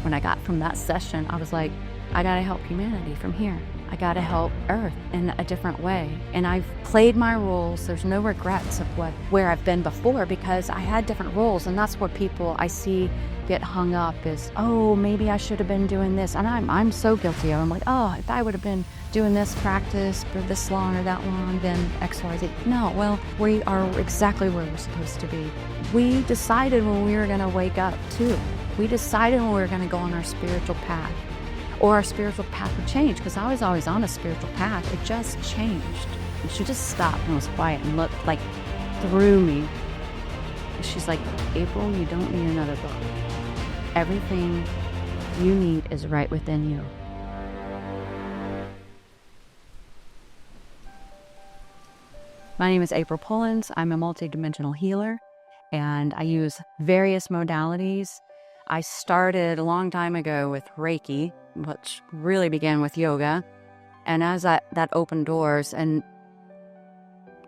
when I got from that session, I was like, I got to help humanity from here. I got to help Earth in a different way. And I've played my roles. There's no regrets of where I've been before, because I had different roles. And that's where people I see get hung up is, oh, maybe I should have been doing this. And I'm so guilty of it. I'm like, oh, if I would have been doing this practice for this long or that long, then X, Y, Z. No, well, we are exactly where we're supposed to be. We decided when we were going to wake up too. We decided when we were going to go on our spiritual path, or our spiritual path would change, because I was always on a spiritual path. It just changed. And she just stopped and was quiet and looked like through me. She's like, April, you don't need another book. Everything you need is right within you. My name is Aprille Pullins. I'm a multidimensional healer, and I use various modalities. I started a long time ago with Reiki, which really began with yoga. And as that opened doors, and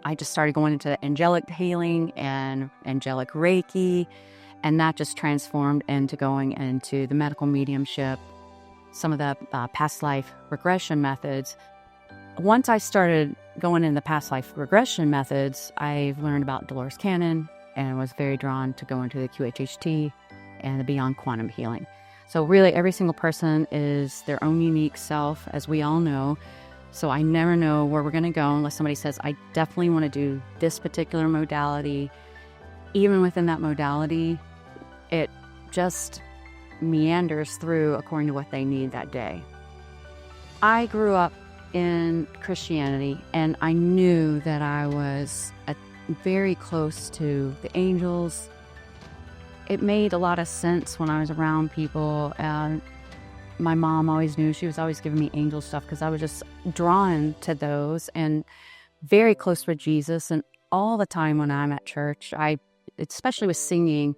I just started going into angelic healing and angelic Reiki, and that just transformed into going into the medical mediumship, some of the past life regression methods. Once I started going in the past life regression methods, I've learned about Dolores Cannon and was very drawn to go into the QHHT and the beyond quantum healing. So really every single person is their own unique self, as we all know. So I never know where we're going to go unless somebody says, I definitely want to do this particular modality. Even within that modality, it just meanders through according to what they need that day. I grew up in Christianity, and I knew that I was very close to the angels. It made a lot of sense when I was around people, and my mom always knew. She was always giving me angel stuff because I was just drawn to those, and very close with Jesus. And all the time when I'm at church, especially with singing,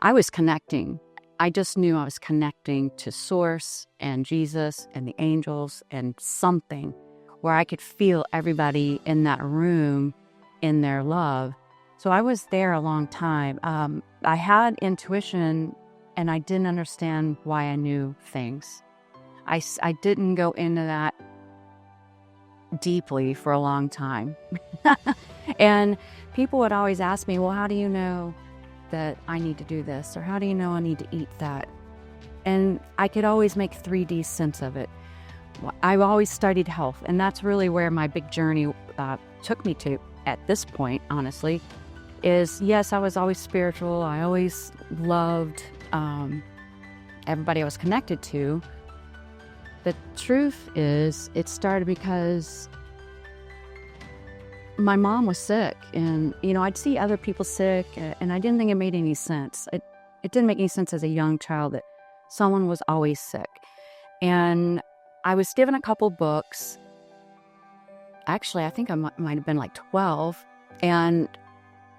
I was connecting. I just knew I was connecting to Source and Jesus and the angels and something where I could feel everybody in that room in their love. So I was there a long time. I had intuition, and I didn't understand why I knew things. I didn't go into that deeply for a long time. And people would always ask me, well, how do you know that I need to do this? Or how do you know I need to eat that? And I could always make 3D sense of it. I've always studied health, and that's really where my big journey took me to at this point, honestly, is yes, I was always spiritual. I always loved everybody I was connected to. The truth is, it started because my mom was sick, and I'd see other people sick, and I didn't think it made any sense. It didn't make any sense as a young child that someone was always sick. And I was given a couple books. Actually, I think I might have been like 12, and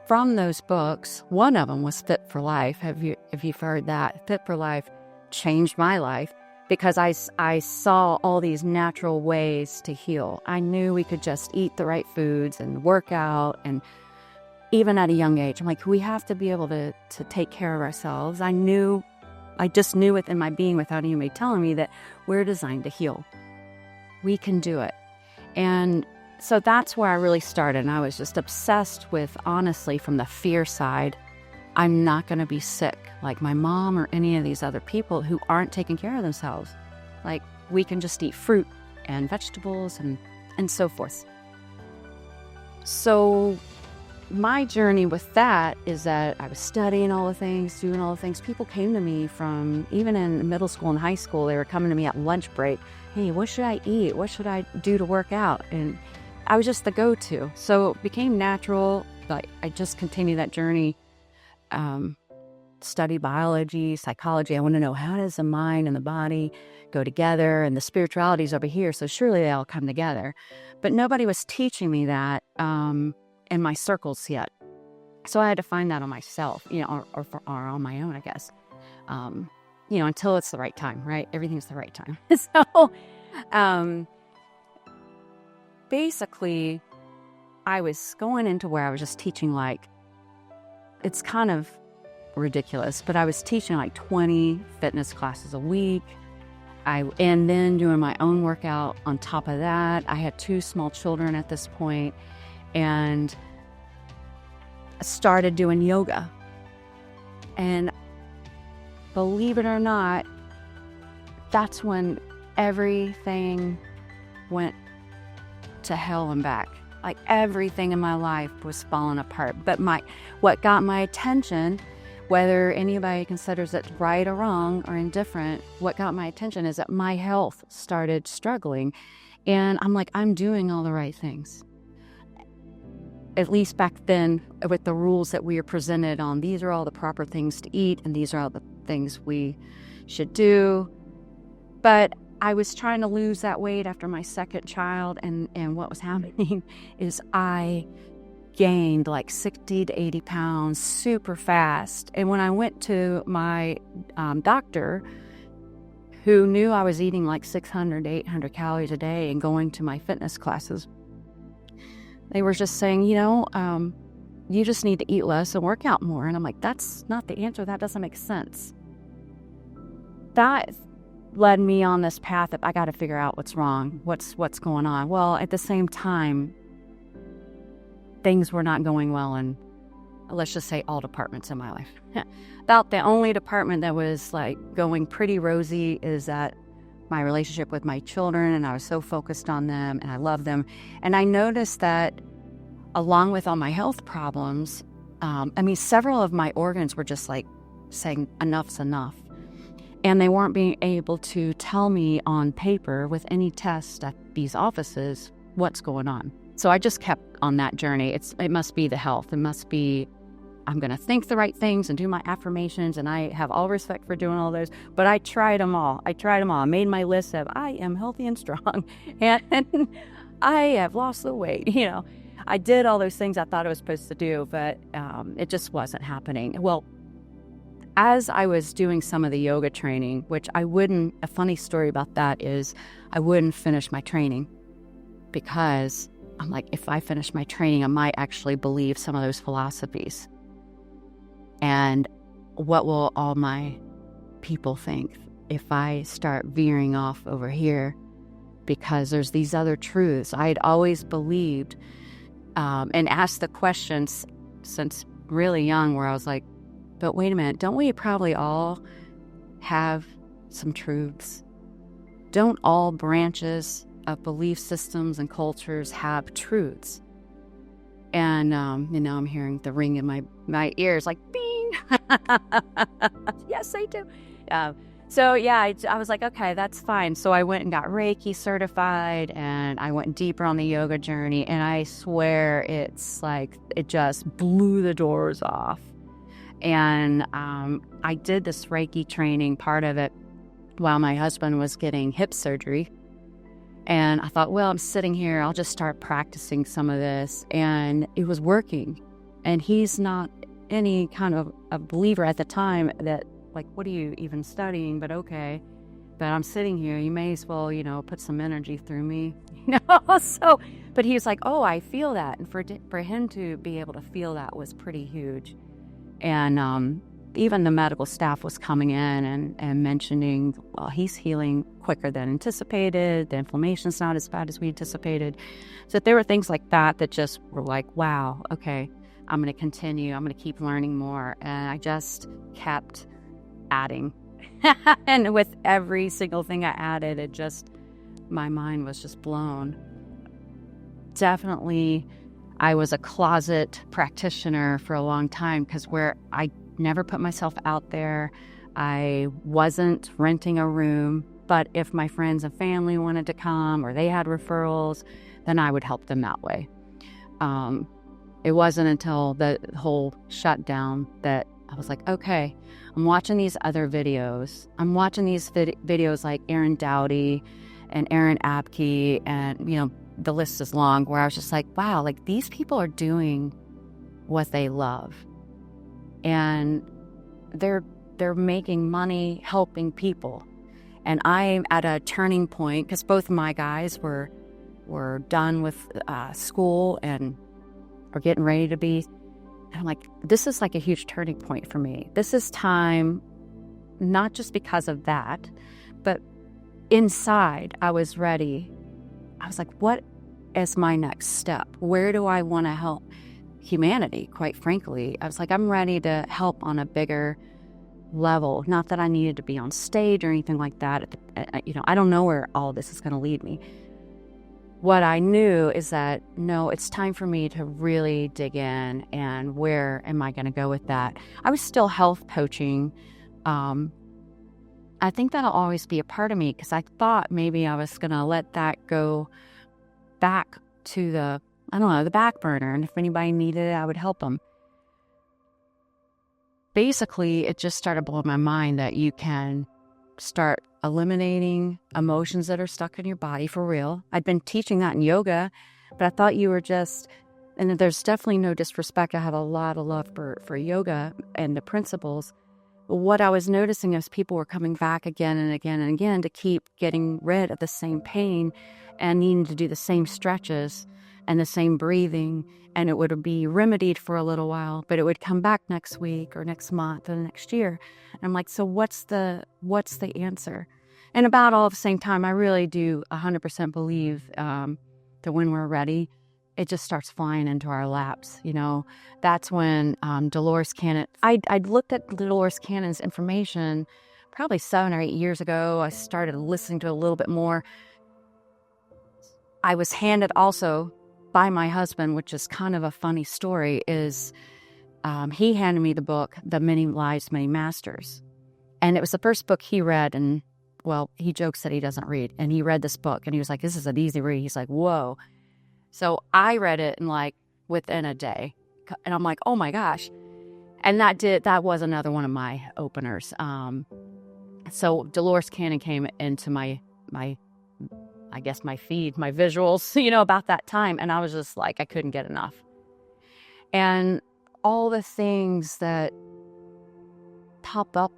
from those books, one of them was Fit for Life. Have you heard that? Fit for Life changed my life, because I saw all these natural ways to heal. I knew we could just eat the right foods and work out, and even at a young age, I'm like, we have to be able to take care of ourselves. I just knew within my being, without anybody telling me, that we're designed to heal. We can do it. And so that's where I really started. And I was just obsessed with, honestly, from the fear side, I'm not going to be sick like my mom or any of these other people who aren't taking care of themselves. Like, we can just eat fruit and vegetables and so forth. So my journey with that is that I was studying all the things, doing all the things. People came to me from, even in middle school and high school, they were coming to me at lunch break. Hey, what should I eat? What should I do to work out? And I was just the go-to. So it became natural. But I just continued that journey. Study biology, psychology. I want to know, how does the mind and the body go together, and the spirituality's over here, so surely they all come together. But nobody was teaching me that in my circles yet. So I had to find that on myself, or on my own, I guess. Until it's the right time, right? Everything's the right time. So basically, I was going into where I was just teaching, like, it's kind of ridiculous, but I was teaching like 20 fitness classes a week. And then doing my own workout on top of that. I had 2 small children at this point, and I started doing yoga. And believe it or not, that's when everything went to hell and back. Like everything in my life was falling apart. But what got my attention, whether anybody considers it right or wrong or indifferent, what got my attention is that my health started struggling. And I'm like, I'm doing all the right things. At least back then, with the rules that we were presented on, these are all the proper things to eat, and these are all the things we should do. But I was trying to lose that weight after my second child, and what was happening is I gained like 60 to 80 pounds super fast. And when I went to my doctor, who knew I was eating like 600 to 800 calories a day and going to my fitness classes, they were just saying, you just need to eat less and work out more. And I'm like, that's not the answer. That doesn't make sense. That led me on this path that I got to figure out what's wrong, what's going on. Well, at the same time, things were not going well in, let's just say, all departments in my life. About the only department that was like going pretty rosy is that my relationship with my children, and I was so focused on them and I love them. And I noticed that along with all my health problems, several of my organs were just like saying enough's enough. And they weren't being able to tell me on paper with any test at these offices what's going on. So I just kept on that journey. It must be the health. It must be, I'm going to think the right things and do my affirmations, and I have all respect for doing all those. But I tried them all. I made my list of I am healthy and strong, and I have lost the weight. I did all those things I thought I was supposed to do, but it just wasn't happening. Well, as I was doing some of the yoga training, which a funny story about that is I wouldn't finish my training because I'm like, if I finish my training, I might actually believe some of those philosophies. And what will all my people think if I start veering off over here? Because there's these other truths. I had always believed and asked the questions since really young where I was like, but wait a minute, don't we probably all have some truths? Don't all branches of belief systems and cultures have truths? And, I'm hearing the ring in my ears like, bing. Yes, I do. I was like, okay, that's fine. So I went and got Reiki certified, and I went deeper on the yoga journey. And I swear it's like, it just blew the doors off. And I did this Reiki training, part of it, while my husband was getting hip surgery. And I thought, well, I'm sitting here, I'll just start practicing some of this. And it was working. And he's not any kind of a believer at the time that, like, what are you even studying? But okay. But I'm sitting here, you may as well, put some energy through me. But he was like, oh, I feel that. And for him to be able to feel that was pretty huge. And even the medical staff was coming in and mentioning, well, he's healing quicker than anticipated. The inflammation's not as bad as we anticipated. So there were things like that just were like, wow, okay, I'm going to continue. I'm going to keep learning more. And I just kept adding. And with every single thing I added, my mind was just blown. Definitely, I was a closet practitioner for a long time because where I never put myself out there, I wasn't renting a room, but if my friends and family wanted to come or they had referrals, then I would help them that way. It wasn't until the whole shutdown that I was like, okay, I'm watching these other videos. I'm watching these videos like Aaron Doughty and Aaron Abke, and, the list is long, where I was just like, wow, like these people are doing what they love. And they're making money helping people. And I'm at a turning point because both of my guys were done with school and are getting ready to be. And I'm like, this is like a huge turning point for me. This is time, not just because of that, but inside I was ready. I was like, what is my next step? Where do I want to help humanity? Quite frankly, I was like, I'm ready to help on a bigger level. Not that I needed to be on stage or anything like that. I don't know where all this is going to lead me. What I knew is that, no, it's time for me to really dig in, and where am I going to go with that? I was still health coaching. I think that'll always be a part of me, because I thought maybe I was going to let that go back to the back burner. And if anybody needed it, I would help them. Basically, it just started blowing my mind that you can start eliminating emotions that are stuck in your body for real. I'd been teaching that in yoga, but I thought you were just, and there's definitely no disrespect. I have a lot of love for yoga and the principles. But what I was noticing is people were coming back again and again and again to keep getting rid of the same pain and needing to do the same stretches and the same breathing, and it would be remedied for a little while, but it would come back next week or next month or the next year. And I'm like, so what's the answer? And about all at the same time, I really do 100% believe that when we're ready, it just starts flying into our laps. That's when Dolores Cannon, I'd looked at Dolores Cannon's information probably 7 or 8 years ago. I started listening to a little bit more. I was handed also by my husband, which is kind of a funny story, is he handed me the book, The Many Lives, Many Masters. And it was the first book he read, and, well, he jokes that he doesn't read. And he read this book, and he was like, this is an easy read. He's like, whoa. So I read it in within a day. And I'm like, oh my gosh. And that was another one of my openers. So Dolores Cannon came into my feed, my visuals, about that time. And I was just like, I couldn't get enough. And all the things that pop up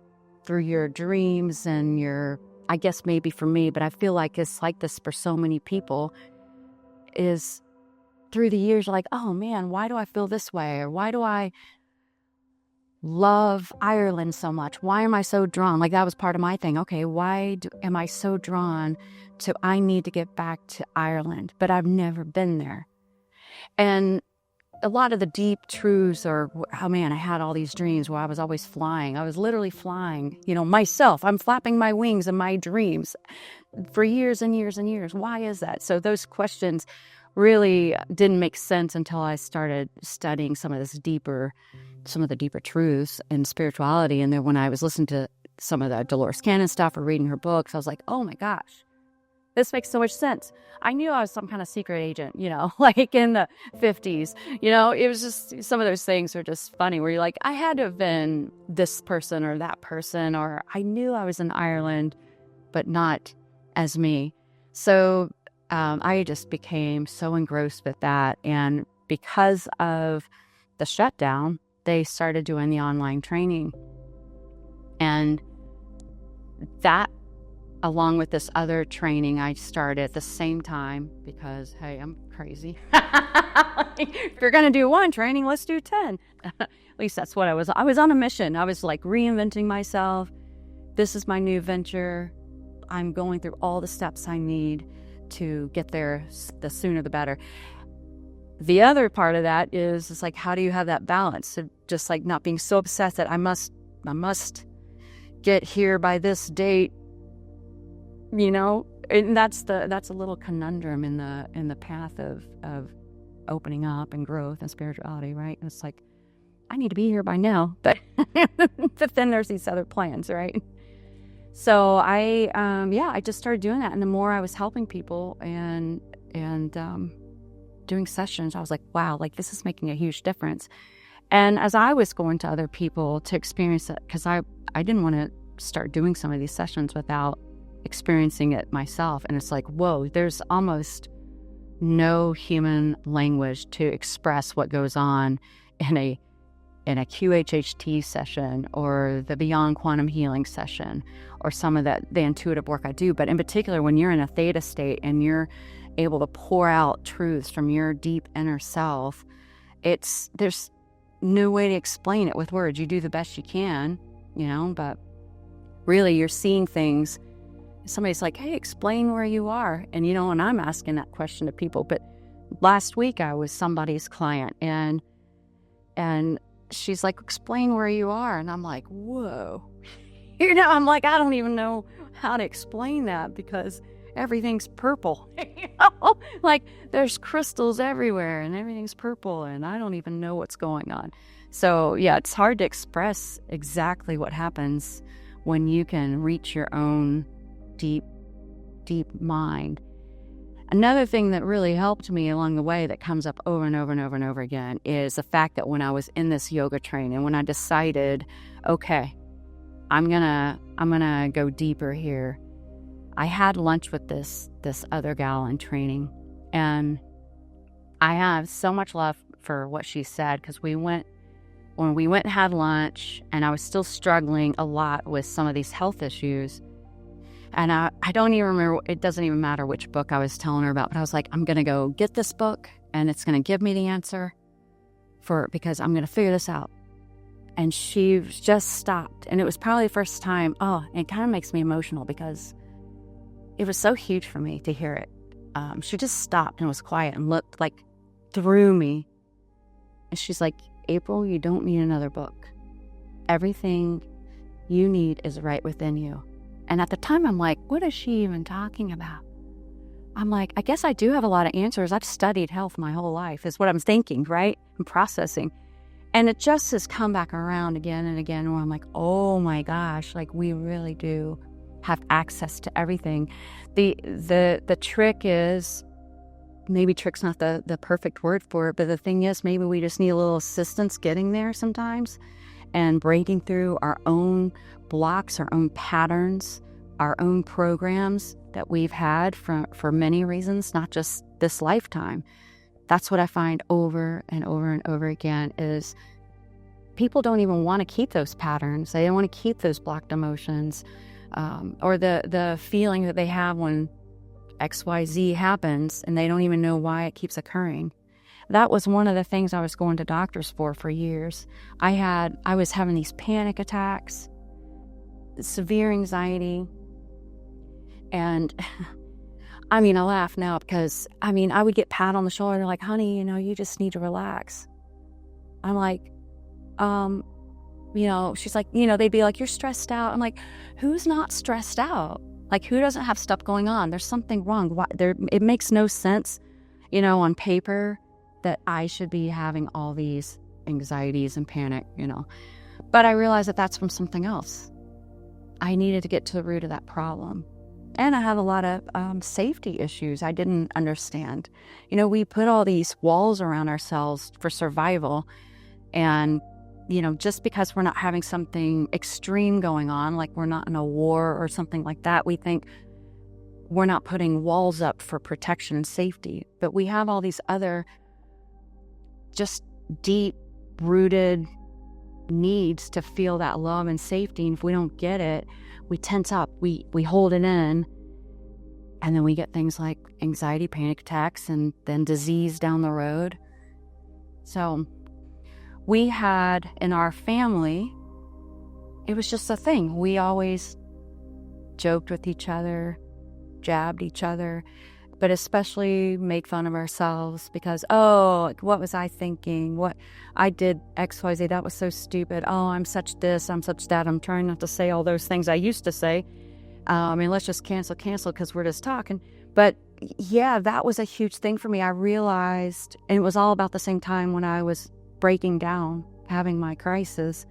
through your dreams and I guess maybe for me, but I feel like it's like this for so many people, is through the years, like, oh man, why do I feel this way? Or why do I love Ireland so much? Why am I so drawn? Like, that was part of my thing. Okay, am I so drawn to, I need to get back to Ireland, but I've never been there. And a lot of the deep truths are, oh man, I had all these dreams where I was always flying. I was literally flying, myself. I'm flapping my wings in my dreams for years and years and years. Why is that? So those questions really didn't make sense until I started studying some of the deeper truths in spirituality. And then when I was listening to some of the Dolores Cannon stuff or reading her books, I was like, oh my gosh, this makes so much sense. I knew I was some kind of secret agent, like in the 50s. It was just, some of those things are just funny where you're like, I had to have been this person or that person, or I knew I was in Ireland, but not as me. So I just became so engrossed with that. And because of the shutdown, they started doing the online training. And that, along with this other training I started at the same time, because, hey, I'm crazy. If you're going to do one training, let's do 10. At least that's what I was. I was on a mission. I was like reinventing myself. This is my new venture. I'm going through all the steps I need to get there, the sooner the better. The other part of that is, it's like, how do you have that balance of just like not being so obsessed that I must get here by this date, and that's a little conundrum in the path of opening up and growth and spirituality, right? And it's like, I need to be here by now, but then there's these other plans, right? So I just started doing that. And the more I was helping people and doing sessions, I was like, wow, like this is making a huge difference. And as I was going to other people to experience it, because I didn't want to start doing some of these sessions without experiencing it myself. And it's like, whoa, there's almost no human language to express what goes on in a QHHT session or the Beyond Quantum Healing session or some of the intuitive work I do. But in particular, when you're in a Theta state and you're able to pour out truths from your deep inner self, there's no way to explain it with words. You do the best you can, but really you're seeing things. Somebody's like, hey, explain where you are. And, and I'm asking that question to people. But last week I was somebody's client and she's like, explain where you are. And I'm like, whoa. I'm like, I don't even know how to explain that because everything's purple. Like there's crystals everywhere and everything's purple and I don't even know what's going on. So yeah, it's hard to express exactly what happens when you can reach your own deep mind. Another thing that really helped me along the way that comes up over and over and over and over again is the fact that when I was in this yoga training, when I decided, okay, I'm gonna go deeper here, I had lunch with this other gal in training, and I have so much love for what she said because when we went and had lunch, and I was still struggling a lot with some of these health issues. And I don't even remember, it doesn't even matter which book I was telling her about, but I was like, I'm going to go get this book and it's going to give me the answer because I'm going to figure this out. And she just stopped. And it was probably the first time, it kind of makes me emotional because it was so huge for me to hear it. She just stopped and was quiet and looked like through me. And she's like, April, you don't need another book. Everything you need is right within you. And at the time, I'm like, what is she even talking about? I'm like, I guess I do have a lot of answers. I've studied health my whole life, is what I'm thinking, right? I'm processing. And it just has come back around again and again where I'm like, oh my gosh, like we really do have access to everything. The trick is, maybe trick's not the perfect word for it, but the thing is maybe we just need a little assistance getting there sometimes and breaking through our own blocks, our own patterns, our own programs that we've had for many reasons, not just this lifetime. That's what I find over and over and over again is people don't even want to keep those patterns. They don't want to keep those blocked emotions or the feeling that they have when XYZ happens and they don't even know why it keeps occurring. That was one of the things I was going to doctors for years. I was having these panic attacks, severe anxiety, and I laugh now because I would get pat on the shoulder like, honey, you just need to relax. I'm like, she's like, they'd be like, you're stressed out. I'm like, who's not stressed out? Like, who doesn't have stuff going on? There's something wrong. It makes no sense, on paper that I should be having all these anxieties and panic, But I realized that that's from something else. I needed to get to the root of that problem. And I have a lot of safety issues I didn't understand. We put all these walls around ourselves for survival. And, just because we're not having something extreme going on, like we're not in a war or something like that, we think we're not putting walls up for protection and safety. But we have all these other just deep-rooted needs to feel that love and safety. And if we don't get it, we tense up, we hold it in, and then we get things like anxiety, panic attacks, and then disease down the road. So we had in our family, it was just a thing. We always joked with each other, jabbed each other, but especially make fun of ourselves because, what was I thinking? What I did XYZ, that was so stupid. Oh, I'm such this, I'm such that. I'm trying not to say all those things I used to say. Let's just cancel because we're just talking. But yeah, that was a huge thing for me. I realized, and it was all about the same time when I was breaking down, having my crisis.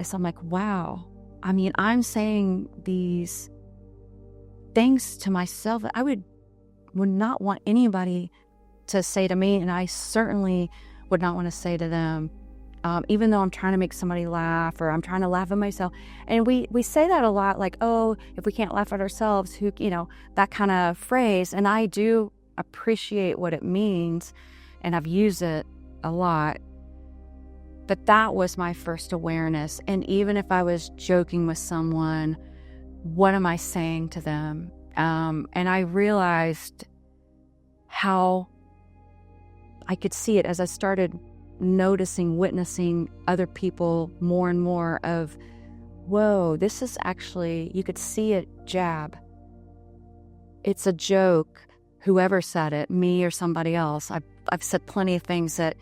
So I'm like, wow. I'm saying these things to myself that I would not want anybody to say to me, and I certainly would not want to say to them, even though I'm trying to make somebody laugh or I'm trying to laugh at myself. And we say that a lot, like, oh, if we can't laugh at ourselves, that kind of phrase. And I do appreciate what it means, and I've used it a lot. But that was my first awareness. And even if I was joking with someone, what am I saying to them? And I realized how I could see it as I started noticing, witnessing other people more and more of, whoa, this is actually, you could see it jab. It's a joke. Whoever said it, me or somebody else. I've said plenty of things that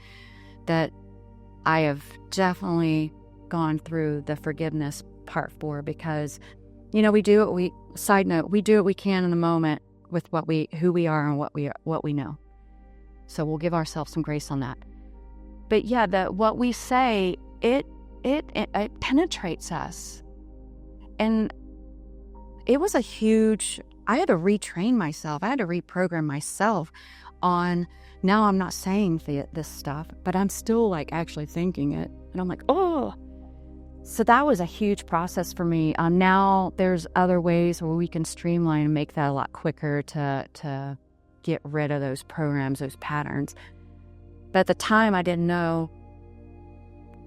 I have definitely gone through the forgiveness part for, because, you know, we do what we can in the moment with who we are and what we know. So we'll give ourselves some grace on that. But yeah, what we say, it penetrates us. And it was I had to retrain myself. I had to reprogram myself on, now I'm not saying this stuff, but I'm still like actually thinking it. And I'm like, oh. So that was a huge process for me. Now there's other ways where we can streamline and make that a lot quicker to get rid of those programs, those patterns. But at the time, I didn't know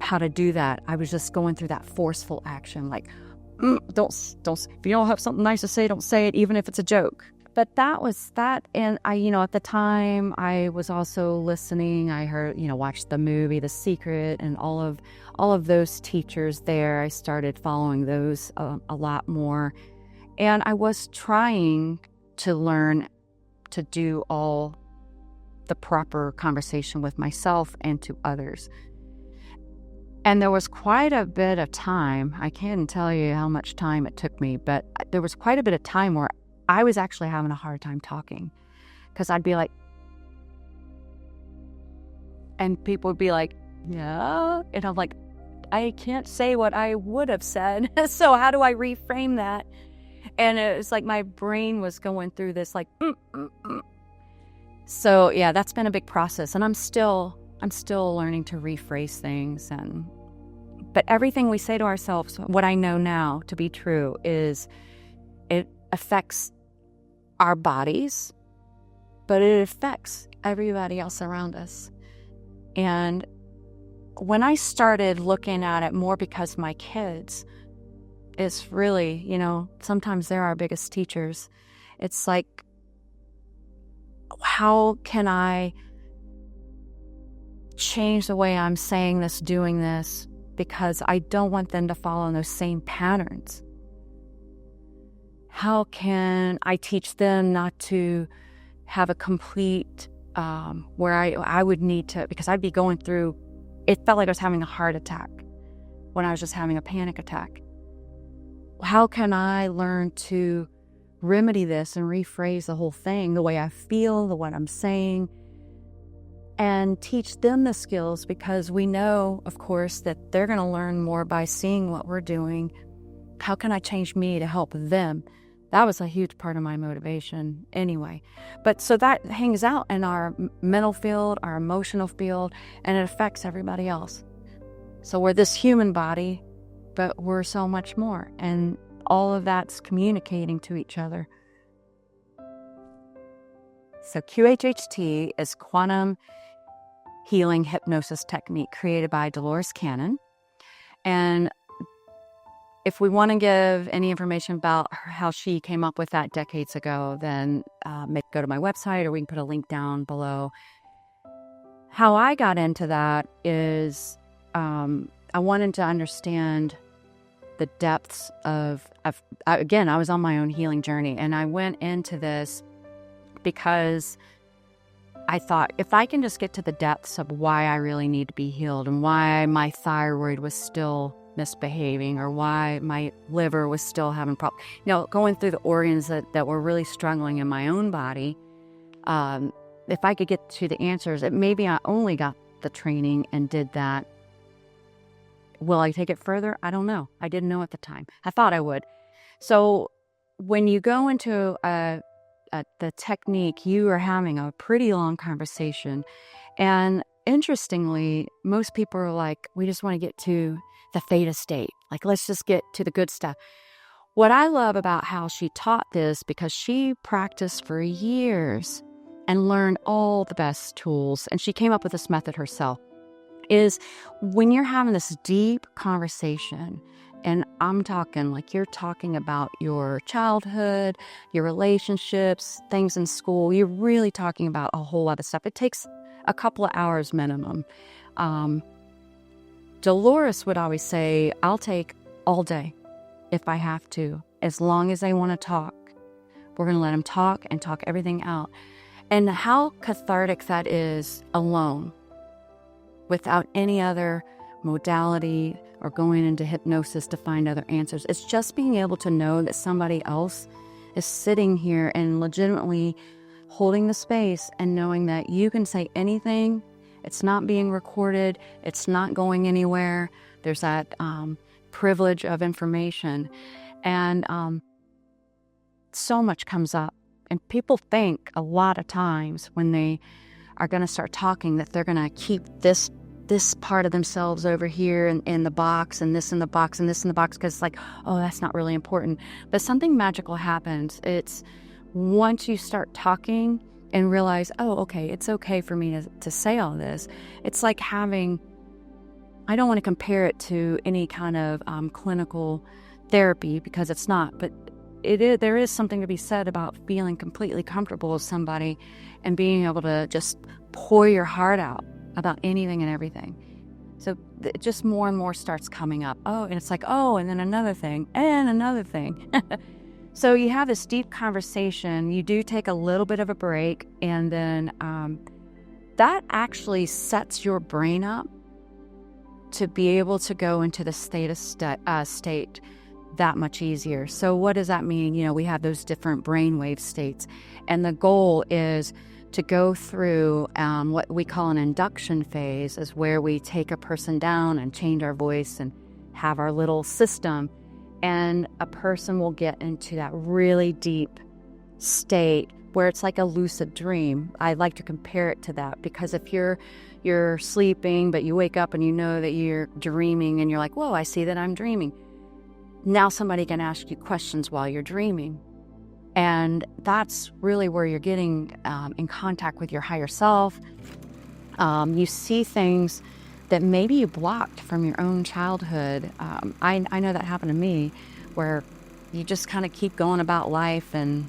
how to do that. I was just going through that forceful action, like, don't, if you don't have something nice to say, don't say it, even if it's a joke. But that was that. And I, at the time I was also listening. I heard, watched the movie, The Secret, and all of those teachers there. I started following those a lot more. And I was trying to learn to do all the proper conversation with myself and to others. And there was quite a bit of time. I can't tell you how much time it took me, but there was quite a bit of time where I was actually having a hard time talking, because I'd be like, and people would be like, yeah. And I'm like, I can't say what I would have said. So how do I reframe that? And it was like my brain was going through this like, So yeah, that's been a big process. And I'm still learning to rephrase things. But everything we say to ourselves, what I know now to be true is it affects our bodies, but it affects everybody else around us. And when I started looking at it more, because my kids is really, sometimes they're our biggest teachers. It's like, how can I change the way I'm saying this, doing this, because I don't want them to follow in those same patterns? How can I teach them not to have a complete, where I would need to, because I'd be going through, it felt like I was having a heart attack when I was just having a panic attack. How can I learn to remedy this and rephrase the whole thing, the way I feel, the what I'm saying, and teach them the skills? Because we know, of course, that they're going to learn more by seeing what we're doing. How can I change me to help them? That was a huge part of my motivation anyway. But so that hangs out in our mental field, our emotional field, and it affects everybody else. So we're this human body, but we're so much more. And all of that's communicating to each other. So QHHT is quantum healing hypnosis technique created by Dolores Cannon. And if we want to give any information about how she came up with that decades ago, then maybe go to my website, or we can put a link down below. How I got into that is I wanted to understand the depths of, again, I was on my own healing journey, and I went into this because I thought, if I can just get to the depths of why I really need to be healed, and why my thyroid was still misbehaving, or why my liver was still having problems, going through the organs that were really struggling in my own body, if I could get to the answers, maybe I only got the training and did that. Will I take it further? I don't know. I didn't know at the time. I thought I would. So when you go into the technique, you are having a pretty long conversation. And interestingly, most people are like, we just want to get to the Theta state. Like, let's just get to the good stuff. What I love about how she taught this, because she practiced for years and learned all the best tools, and she came up with this method herself, is when you're having this deep conversation, and I'm talking like you're talking about your childhood, your relationships, things in school, you're really talking about a whole lot of stuff. It takes a couple of hours minimum. Dolores would always say, I'll take all day if I have to, as long as they want to talk. We're going to let them talk and talk everything out. And how cathartic that is alone, without any other modality or going into hypnosis to find other answers. It's just being able to know that somebody else is sitting here and legitimately holding the space and knowing that you can say anything. It's not being recorded. It's not going anywhere. There's that privilege of information. And so much comes up. And people think a lot of times when they are going to start talking that they're going to keep this part of themselves over here in the box, and this in the box, and this in the box, because it's like, oh, that's not really important. But something magical happens. It's once you start talking and realize, oh, okay, it's okay for me to say all this. It's like having, I don't want to compare it to any kind of clinical therapy, because it's not, but there is something to be said about feeling completely comfortable with somebody and being able to just pour your heart out about anything and everything. So just more and more starts coming up. Oh, and it's like, oh, and then another thing, and another thing. So you have this deep conversation. You do take a little bit of a break, and then that actually sets your brain up to be able to go into the state that much easier. So what does that mean? We have those different brainwave states, and the goal is to go through what we call an induction phase, is where we take a person down and change our voice and have our little system, and a person will get into that really deep state where it's like a lucid dream. I like to compare it to that, because if you're sleeping but you wake up and you know that you're dreaming, and you're like, whoa, I see that I'm dreaming. Now somebody can ask you questions while you're dreaming. And that's really where you're getting in contact with your higher self. You see things that maybe you blocked from your own childhood. I know that happened to me, where you just kind of keep going about life, and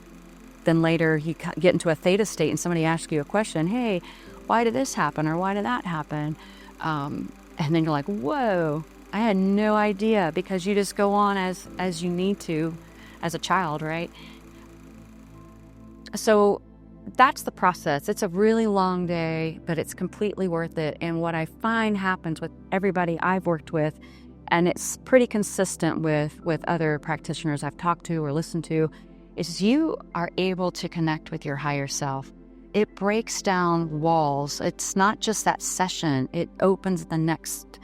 then later you get into a theta state and somebody asks you a question, hey, why did this happen, or why did that happen? And then you're like, whoa, I had no idea, because you just go on as you need to as a child, right? So that's the process. It's a really long day, but it's completely worth it. And what I find happens with everybody I've worked with, and it's pretty consistent with other practitioners I've talked to or listened to, is you are able to connect with your higher self. It breaks down walls. It's not just that session. It opens the next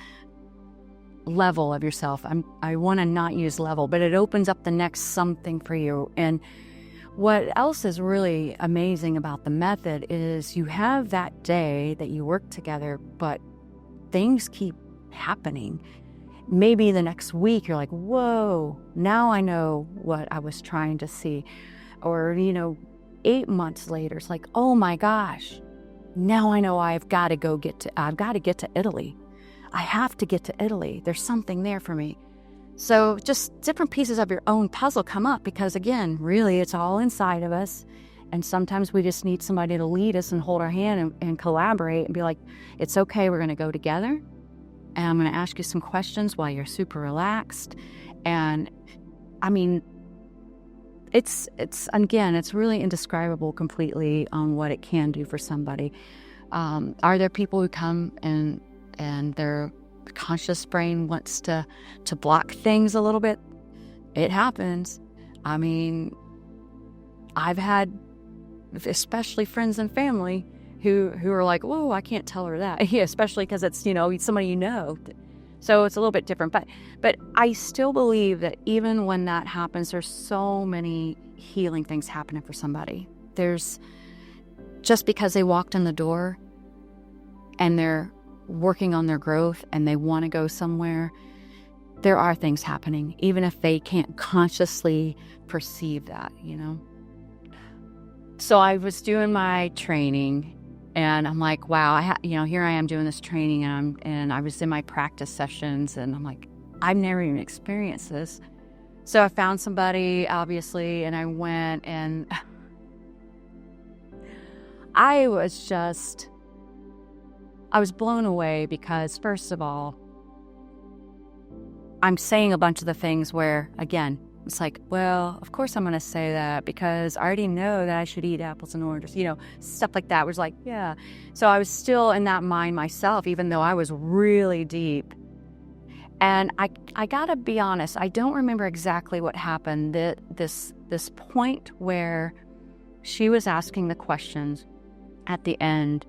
level of yourself. I want to not use level, but it opens up the next something for you. And what else is really amazing about the method is you have that day that you work together, but things keep happening. Maybe the next week you're like, whoa, now I know what I was trying to see. Or, 8 months later, it's like, oh my gosh, now I know I've got to get to Italy. I have to get to Italy. There's something there for me. So just different pieces of your own puzzle come up, because again, really it's all inside of us. And sometimes we just need somebody to lead us and hold our hand and collaborate and be like, it's okay, we're going to go together. And I'm going to ask you some questions while you're super relaxed. And I mean, it's really indescribable completely on what it can do for somebody. Are there people who come and their conscious brain wants to block things a little bit? It happens. I mean, I've had, especially friends and family, who are like, whoa, I can't tell her that. Yeah, especially because it's, somebody you know. So it's a little bit different. But I still believe that even when that happens, there's so many healing things happening for somebody. There's, just because they walked in the door and they're working on their growth and they want to go somewhere, there are things happening, even if they can't consciously perceive that, So I was doing my training, and I'm like, wow, here I am doing this training, and I was in my practice sessions, and I'm like, I've never even experienced this. So I found somebody, obviously, and I went, and I was just I was blown away because, first of all, I'm saying a bunch of the things where, again, it's like, well, of course I'm going to say that because I already know that I should eat apples and oranges, stuff like that. Was like, yeah. So I was still in that mind myself, even though I was really deep. And I got to be honest, I don't remember exactly what happened. This point where she was asking the questions at the end,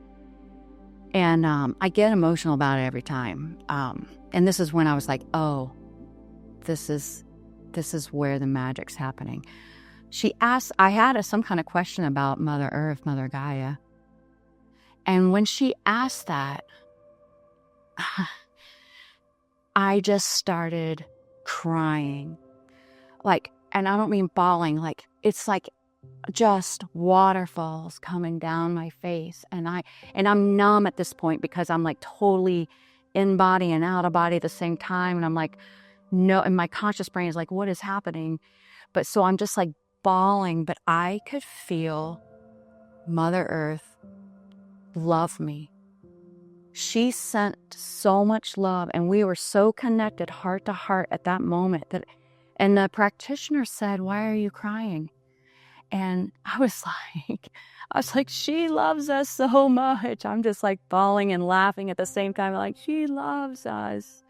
and I get emotional about it every time. And this is when I was like, oh, this is where the magic's happening. She asked, I had some kind of question about Mother Earth, Mother Gaia. And when she asked that, I just started crying. And I don't mean bawling, it's like just waterfalls coming down my face. And I'm numb at this point because I'm like totally in body and out of body at the same time. And I'm like, no, and my conscious brain is like, what is happening? But so I'm just like bawling, but I could feel Mother Earth love me. She sent so much love, and we were so connected heart to heart at that moment and the practitioner said, why are you crying? And I was like, she loves us so much. I'm just like bawling and laughing at the same time. Like, she loves us.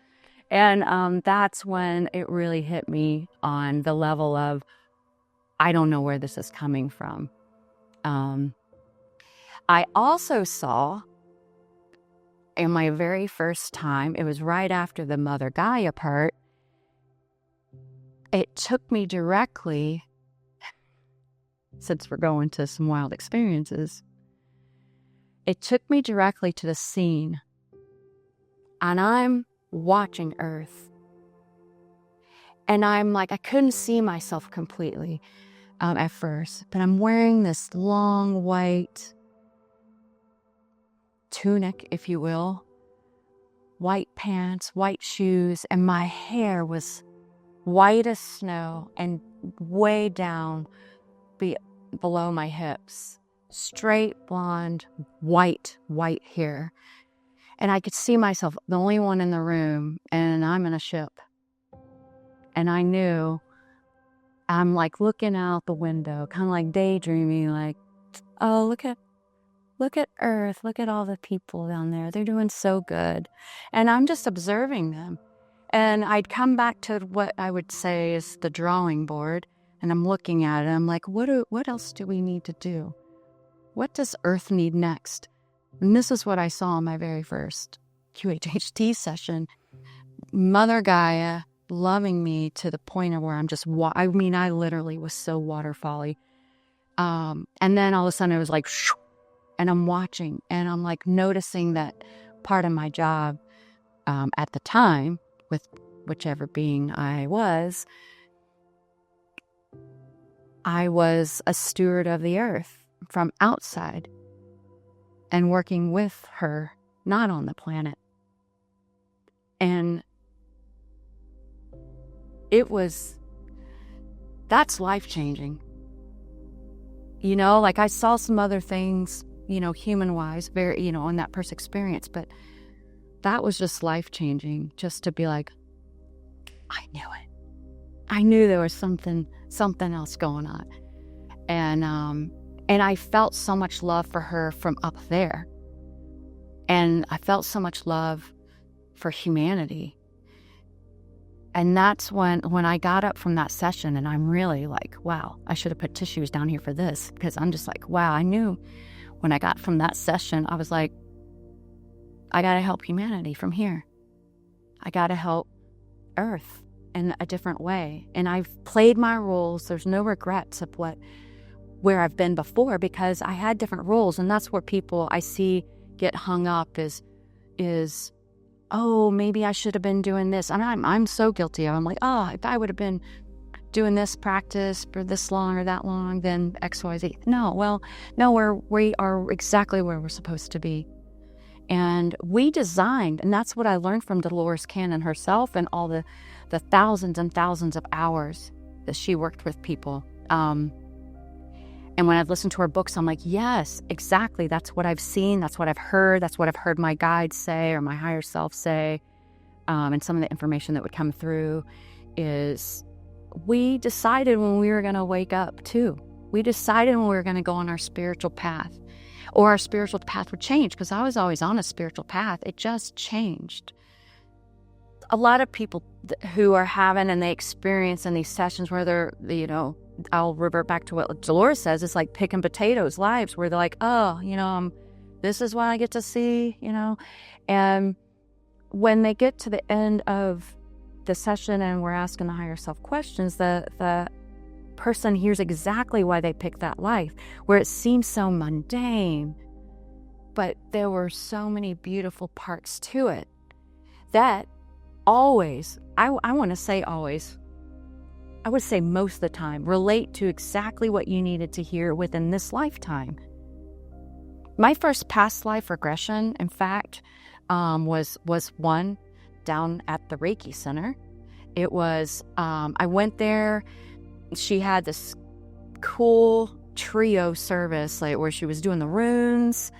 And that's when it really hit me on the level of, I don't know where this is coming from. I also saw, in my very first time, it was right after the Mother Gaia part, it took me directly, since we're going to some wild experiences, it took me directly to the scene. And I'm watching Earth. And I'm like, I couldn't see myself completely at first, but I'm wearing this long white tunic, if you will, white pants, white shoes, and my hair was white as snow and way down below my hips. Straight blonde, white hair. And I could see myself, the only one in the room, and I'm in a ship. And I knew, I'm like looking out the window, kind of like daydreaming, like, oh, look at Earth, look at all the people down there. They're doing so good. And I'm just observing them. And I'd come back to what I would say is the drawing board, and I'm looking at it. I'm like, what else do we need to do? What does Earth need next? And this is what I saw in my very first QHHT session. Mother Gaia loving me to the point of where I'm just, I literally was so waterfally. And then all of a sudden it was like, shoo, and I'm watching, and I'm like noticing that part of my job at the time, with whichever being I was a steward of the Earth from outside and working with her, not on the planet. And that's life-changing. Like I saw some other things, human-wise, very, in that first experience, but that was just life-changing, just to be like, I knew it. I knew there was something else going on. And I felt so much love for her from up there. And I felt so much love for humanity. And that's when I got up from that session, and I'm really like, wow, I should have put tissues down here for this, because I'm just like, wow, I knew when I got from that session, I was like, I got to help humanity from here. I got to help Earth in a different way. And I've played my roles. There's no regrets of where I've been before, because I had different roles. And that's where people I see get hung up is, oh, maybe I should have been doing this. And I'm so guilty of it. I'm like, oh, if I would have been doing this practice for this long or that long, then X, Y, Z. No, we are exactly where we're supposed to be. And we designed, and that's what I learned from Dolores Cannon herself and all the thousands and thousands of hours that she worked with people. And when I've listened to her books, I'm like, yes, exactly. That's what I've seen. That's what I've heard. That's what I've heard my guides say or my higher self say. And some of the information that would come through is we decided when we were going to wake up too. We decided when we were going to go on our spiritual path, or our spiritual path would change, because I was always on a spiritual path. It just changed. A lot of people who are having, and they experience in these sessions where they're, I'll revert back to what Dolores says, it's like picking potatoes lives, where they're like, oh, this is what I get to see, and when they get to the end of the session and we're asking the higher self questions, the person hears exactly why they picked that life, where it seems so mundane, but there were so many beautiful parts to it that always, I want to say always, I would say most of the time, relate to exactly what you needed to hear within this lifetime. My first past life regression, in fact, was one down at the Reiki Center. It was, I went there. She had this cool trio service, like where she was doing the runes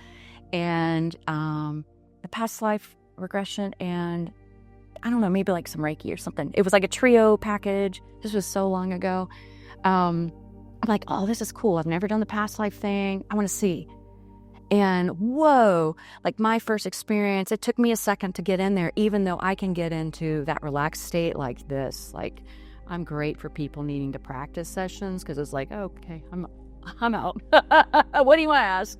and the past life regression, and I don't know, maybe like some Reiki or something. It was like a trio package. This was so long ago. I'm like, oh, this is cool. I've never done the past life thing. I want to see. And whoa, like my first experience, it took me a second to get in there, even though I can get into that relaxed state like this. Like, I'm great for people needing to practice sessions, because it's like, oh, okay, I'm out. What do you want to ask?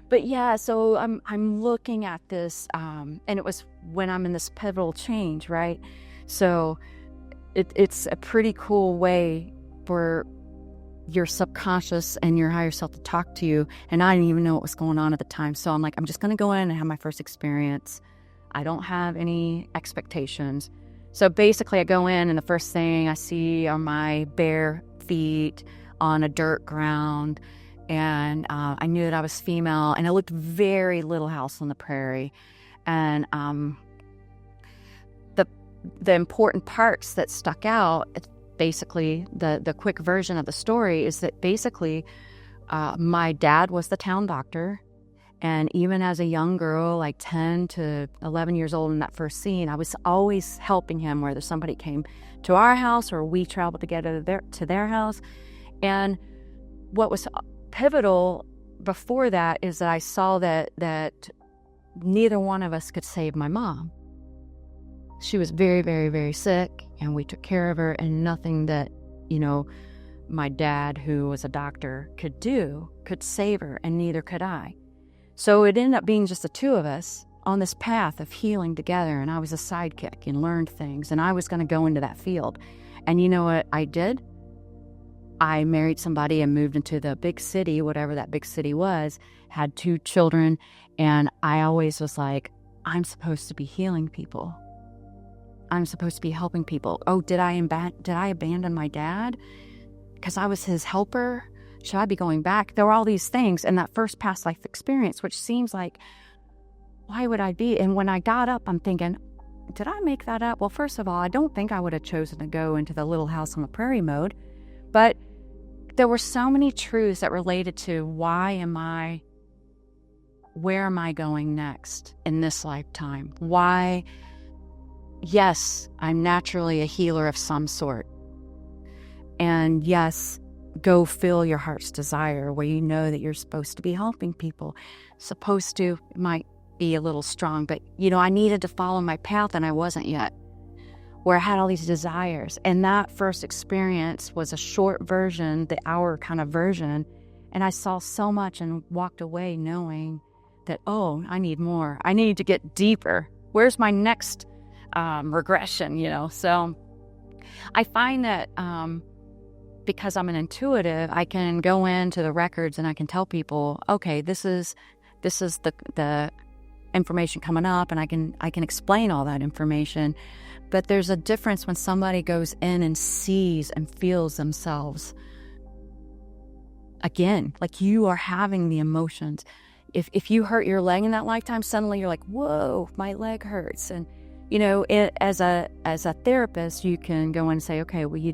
But yeah, so I'm looking at this, and it was when I'm in this pivotal change, right? So it's a pretty cool way for your subconscious and your higher self to talk to you. And I didn't even know what was going on at the time. So I'm like, I'm just going to go in and have my first experience. I don't have any expectations. So basically I go in, and the first thing I see are my bare feet on a dirt ground. And I knew that I was female, and it looked very Little House on the Prairie. And the important parts that stuck out, basically the quick version of the story, is that basically my dad was the town doctor. And even as a young girl, like 10 to 11 years old in that first scene, I was always helping him, whether somebody came to our house or we traveled together to their house. And what was pivotal before that is that I saw that neither one of us could save my mom. She was very, very, very sick, and we took care of her, and nothing that, my dad, who was a doctor, could do could save her, and neither could I. So it ended up being just the two of us on this path of healing together, and I was a sidekick and learned things, and I was going to go into that field. And you know what I did? I married somebody and moved into the big city, whatever that big city was, had 2 children, and I always was like, I'm supposed to be healing people. I'm supposed to be helping people. Oh, did I abandon my dad because I was his helper? Should I be going back? There were all these things in that first past life experience, which seems like, why would I be? And when I got up, I'm thinking, did I make that up? Well, first of all, I don't think I would have chosen to go into the Little House on the Prairie mode, but there were so many truths that related to where am I going next in this lifetime? Why? Yes, I'm naturally a healer of some sort. And yes, go feel your heart's desire, where you know that you're supposed to be helping people. Supposed to, it might be a little strong, but I needed to follow my path, and I wasn't yet. Where I had all these desires. And that first experience was a short version, the hour kind of version. And I saw so much and walked away knowing that, oh, I need more. I need to get deeper. Where's my next regression, So I find that because I'm an intuitive, I can go into the records and I can tell people, okay, this is the information coming up, and I can explain all that information. But there's a difference when somebody goes in and sees and feels themselves again, like you are having the emotions. If you hurt your leg in that lifetime, suddenly you're like, whoa, my leg hurts. And as a therapist, you can go in and say, okay, well, you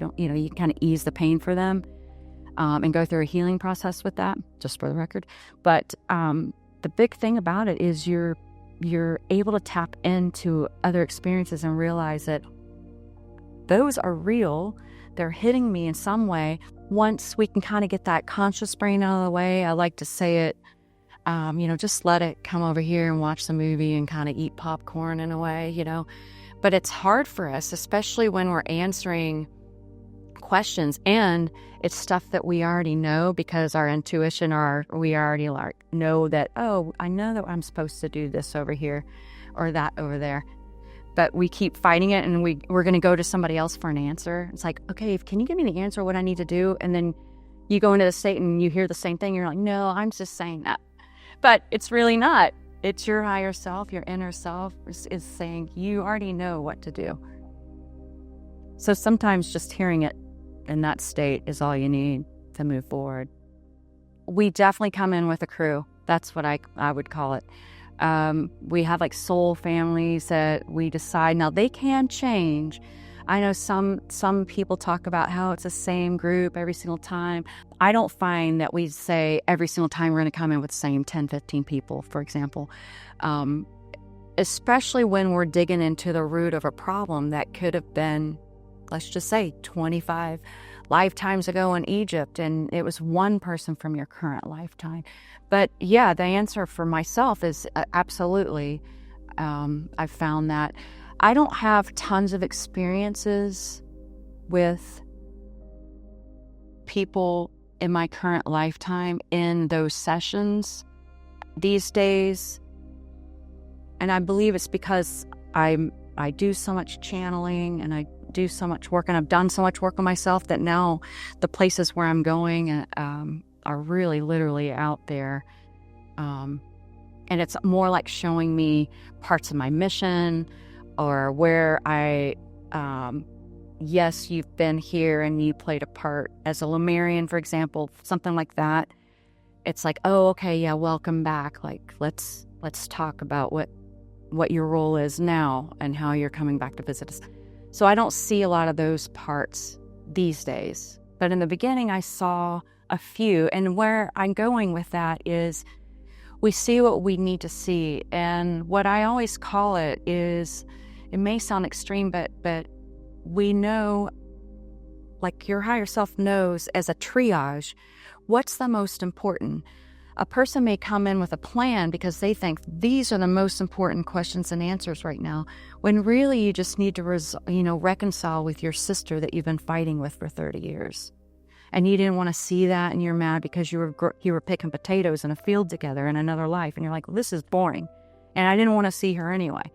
kind of ease the pain for them. and go through a healing process with that, just for the record. But the big thing about it is you're able to tap into other experiences and realize that those are real. They're hitting me in some way. Once we can kind of get that conscious brain out of the way, I like to say it, just let it come over here and watch the movie and kind of eat popcorn in a way, But it's hard for us, especially when we're answering questions and it's stuff that we already know because our intuition we already know that, oh, I know that I'm supposed to do this over here or that over there. But we keep fighting it, and we're going to go to somebody else for an answer. It's like, okay, can you give me the answer what I need to do? And then you go into the state and you hear the same thing. You're like, no, I'm just saying that. But it's really not. It's your higher self, your inner self is saying you already know what to do. So sometimes just hearing it in that state is all you need to move forward. We definitely come in with a crew. That's what I would call it. We have like soul families that we decide. Now they can change. I know some people talk about how it's the same group every single time. I don't find that we say every single time we're going to come in with the same 10, 15 people, for example. Especially when we're digging into the root of a problem that could have been, let's just say, 25 lifetimes ago in Egypt, and it was one person from your current lifetime. But yeah, the answer for myself is absolutely. I've found that I don't have tons of experiences with people in my current lifetime in those sessions these days. And I believe it's because I do so much channeling and I do so much work, and I've done so much work on myself that now the places where I'm going are really literally out there. And it's more like showing me parts of my mission, or where yes, you've been here and you played a part as a Lemurian, for example, something like that. It's like, oh, okay, yeah, welcome back. Like, let's talk about what your role is now and how you're coming back to visit us. So I don't see a lot of those parts these days. But in the beginning, I saw a few. And where I'm going with that is we see what we need to see. And what I always call it is, it may sound extreme, but we know, like your higher self knows as a triage, what's the most important. A person may come in with a plan because they think these are the most important questions and answers right now, when really you just need to reconcile with your sister that you've been fighting with for 30 years. And you didn't want to see that, and you're mad because you were picking potatoes in a field together in another life, and you're like, well, this is boring. And I didn't want to see her anyway.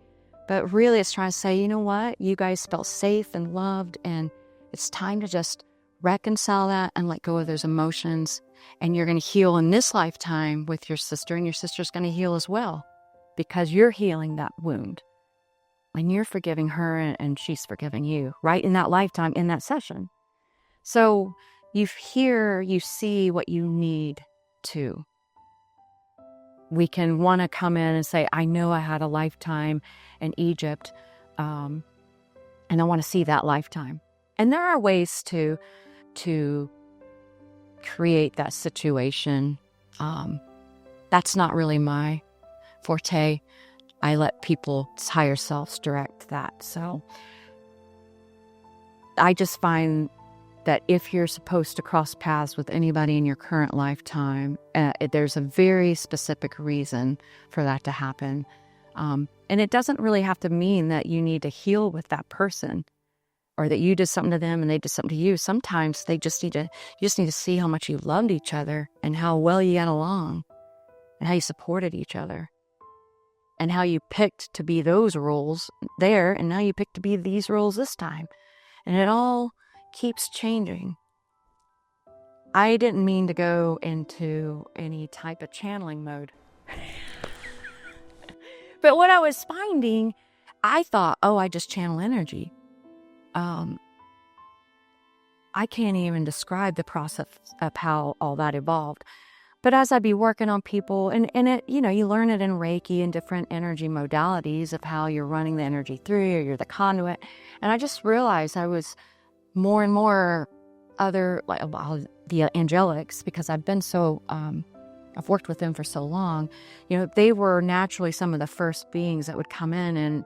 But really it's trying to say, you know what? You guys felt safe and loved, and it's time to just reconcile that and let go of those emotions. And you're going to heal in this lifetime with your sister, and your sister's going to heal as well, because you're healing that wound. And you're forgiving her, and she's forgiving you, right in that lifetime, in that session. So you see what you need to. We can want to come in and say, I know I had a lifetime in Egypt, and I want to see that lifetime. And there are ways to create that situation. That's not really my forte. I let people's higher selves direct that. So I just find that if you're supposed to cross paths with anybody in your current lifetime, there's a very specific reason for that to happen. And it doesn't really have to mean that you need to heal with that person, or that you did something to them and they did something to you. Sometimes you just need to see how much you loved each other, and how well you got along, and how you supported each other, and how you picked to be those roles there, and now you pick to be these roles this time. And it all keeps changing. I didn't mean to go into any type of channeling mode. But what I was finding, I thought, oh, I just channel energy. I can't even describe the process of how all that evolved. But as I'd be working on people, and it, you learn it in Reiki and different energy modalities of how you're running the energy through, or you're the conduit. And I just realized I was more and more other, like the Angelics, because I've been so, I've worked with them for so long, they were naturally some of the first beings that would come in, and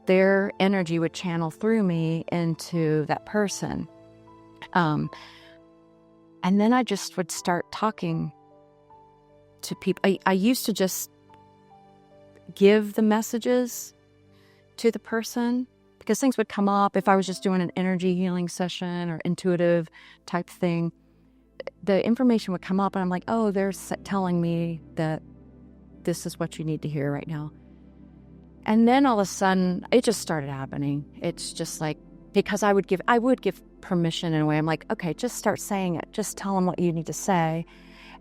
their energy would channel through me into that person. And then I just would start talking to people. I used to just give the messages to the person, because things would come up if I was just doing an energy healing session or intuitive type thing. The information would come up and I'm like, oh, they're telling me that this is what you need to hear right now. And then all of a sudden it just started happening. It's just like, because I would give permission in a way. I'm like, okay, just start saying it. Just tell them what you need to say.